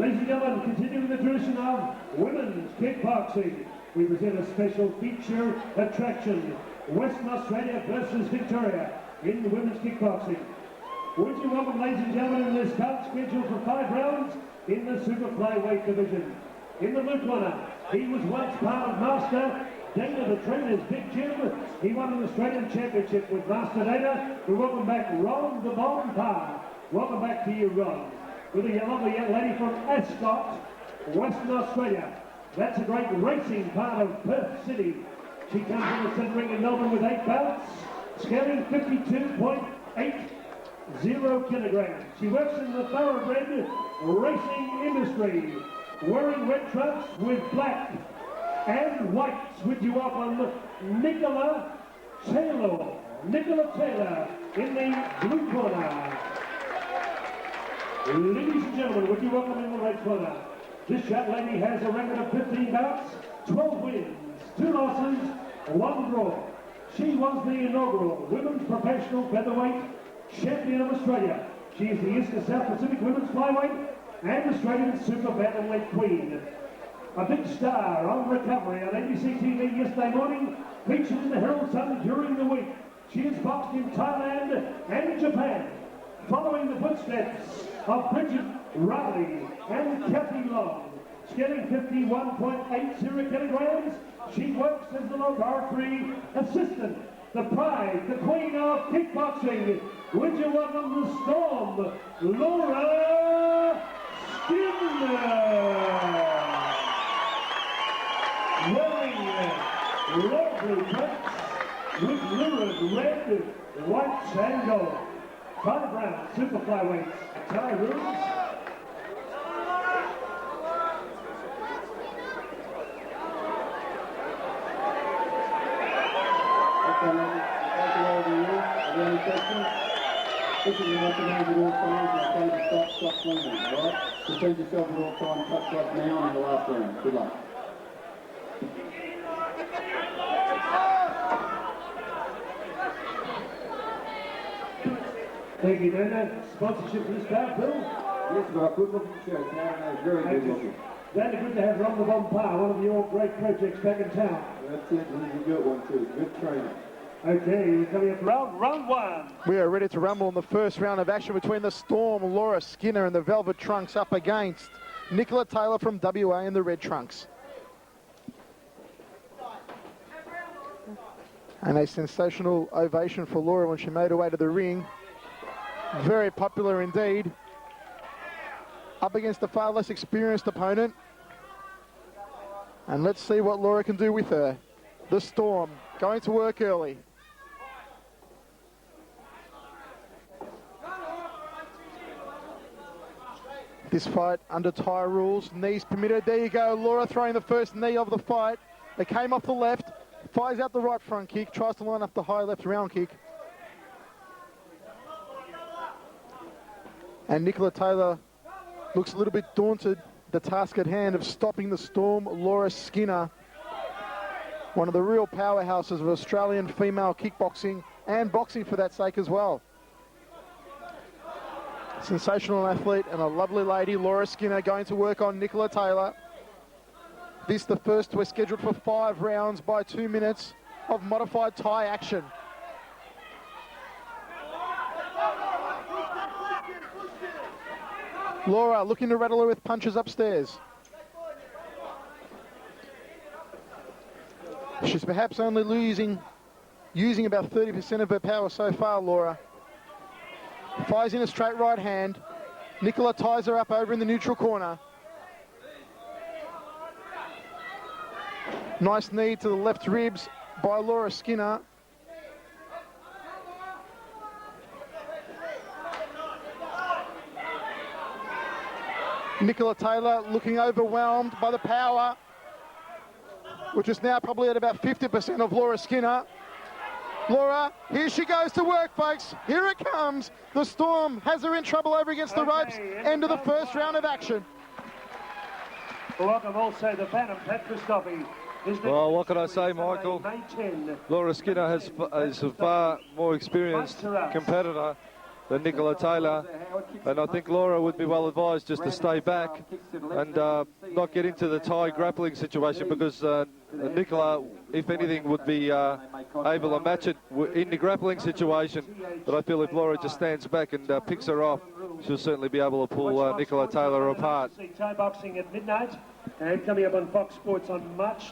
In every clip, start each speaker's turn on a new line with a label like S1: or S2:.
S1: Ladies and gentlemen, continuing the tradition of women's kickboxing, we present a special feature attraction, Western Australia versus Victoria in the women's kickboxing. Would you welcome, ladies and gentlemen, in this bout scheduled for 5 rounds in the super flyweight division. In the blue corner, he was once part of Master Dana, the trainer's big gym. He won an Australian championship with Master Dana. We welcome back Ron the Bomb Parr. Welcome back to you, Ron. With a lovely young lady from Ascot, Western Australia. That's a great racing part of Perth City. She comes in the centre ring in Melbourne with 8 bouts, scaling 52.80 kilograms. She works in the thoroughbred racing industry, wearing red trunks with black and whites. Would you welcome Nicola Taylor? Nicola Taylor in the blue corner. Ladies and gentlemen, would you welcome in the red corner? This young lady has a record of 15 bouts, 12 wins, 2 losses, 1 draw. She was the inaugural Women's Professional Featherweight Champion of Australia. She is the East and South Pacific Women's Flyweight and Australian Super Bantamweight Queen. A big star on recovery on ABC TV yesterday morning, featured in the Herald Sun during the week. She has boxed in Thailand and Japan, following the footsteps of Bridget Riley and Kathy Long. Scaling 51.80 kilograms, she works as the laboratory assistant, the pride, the queen of kickboxing. Would you welcome the Storm, Laura Skinner? Wearing red blue trunks with lurid red, white and gold. 5 rounds, super flyweights, Thai rules.
S2: This is what you need at all times, and stay to stop moving, alright? Defend yourself at all times, touch right now in the last round. Good luck.
S1: Thank you, Dana. Sponsorship for this bout, Bill?
S2: Yes, but good looking shirt, very good looking.
S1: Dana, good to have Ron the Bomb Parr, one of your great projects back in town.
S2: That's it, he's a good one too, good trainer.
S1: Okay, coming up round 1.
S3: We are ready to rumble in the first round of action between the Storm, Laura Skinner, and the Velvet Trunks up against Nicola Taylor from WA in the red trunks. And a sensational ovation for Laura when she made her way to the ring. Very popular indeed. Up against a far less experienced opponent. And let's see what Laura can do with her. The Storm going to work early. This fight under Thai rules, knees permitted. There you go, Laura throwing the first knee of the fight. It came off the left, fires out the right front kick, tries to line up the high left round kick. And Nicola Taylor looks a little bit daunted, the task at hand of stopping the Storm, Laura Skinner. One of the real powerhouses of Australian female kickboxing and boxing for that sake as well. Sensational athlete and a lovely lady, Laura Skinner, going to work on Nicola Taylor. This the first. We're scheduled for 5 rounds by 2 minutes of modified Thai action. Laura looking to rattle her with punches upstairs. She's perhaps only using about 30% of her power so far, Laura. Fires in a straight right hand. Nicola ties her up over in the neutral corner. Nice knee to the left ribs by Laura Skinner. Nicola Taylor looking overwhelmed by the power, which is now probably at about 50% of Laura Skinner. Laura, here she goes to work, folks. Here it comes. The Storm has her in trouble over against the ropes. End of the first round of action.
S1: Welcome also the Phantom, Pat Christophe.
S4: Well, what can I say, Michael? Laura Skinner is a far more experienced competitor. than Nicola Taylor. And I think Laura would be well advised just to stay back and not get into the Thai grappling situation, because Nicola, if anything, would be able to match it in the grappling situation. But I feel if Laura just stands back and picks her off, she'll certainly be able to pull Nicola Taylor apart.
S1: Thai boxing at midnight, and coming up on Fox Sports on March.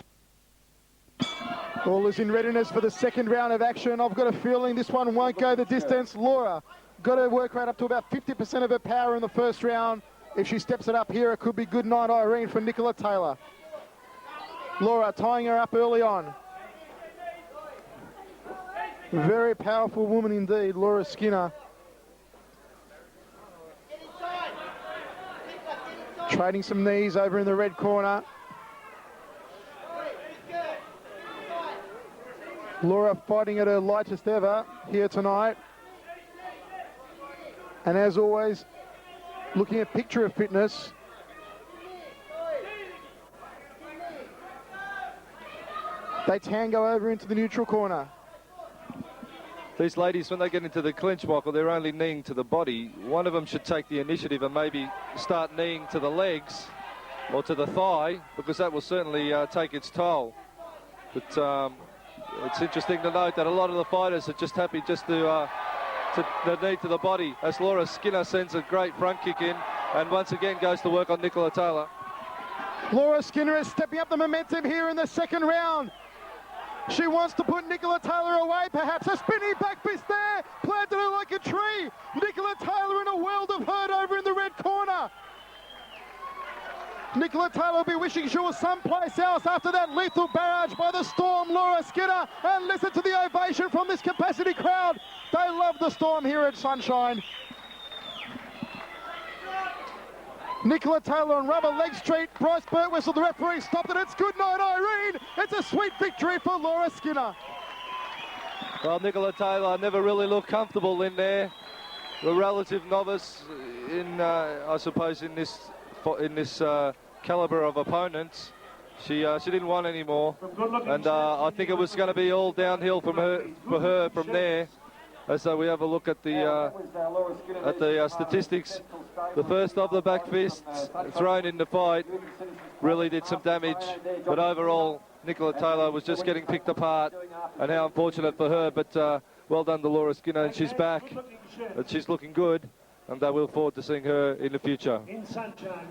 S3: All is in readiness for the second round of action. I've got a feeling this one won't go the distance. Laura got to work right up to about 50% of her power in the first round. If she steps it up here, it could be good night, Irene, for Nicola Taylor. Laura tying her up early on. Very powerful woman indeed, Laura Skinner. Trading some knees over in the red corner. Laura fighting at her lightest ever here tonight. And as always, looking at picture of fitness. They tango over into the neutral corner.
S4: These ladies, when they get into the clinch, Michael, they're only kneeing to the body. One of them should take the initiative and maybe start kneeing to the legs or to the thigh, because that will certainly take its toll. But it's interesting to note that a lot of the fighters are just happy just to knee to the body, as Laura Skinner sends a great front kick in and once again goes to work on Nicola Taylor.
S3: Laura Skinner is stepping up the momentum here in the second round. She wants to put Nicola Taylor away, perhaps. A spinning back fist there, planted her like a tree. Nicola Taylor in a world of hurt over in the red corner. Nicola Taylor will be wishing she was someplace else after that lethal barrage by the Storm, Laura Skinner. And listen to the ovation from this capacity crowd. They love the Storm here at Sunshine. Nicola Taylor on rubber leg street. Bryce Birtwhistle, the referee, stopped it. It's good night, Irene. It's a sweet victory for Laura Skinner.
S4: Well, Nicola Taylor never really looked comfortable in there. The relative novice in, I suppose, in this caliber of opponents. She didn't want any more, and I think it was going to be all downhill for her from there. As we have a look at the statistics, the first of the back fists thrown in the fight really did some damage, but overall Nicola Taylor was just getting picked apart, and how unfortunate for her. But well done to Laura Skinner, and she's back, and she's looking good, and I look forward to seeing her in the future.
S1: In Sunshine.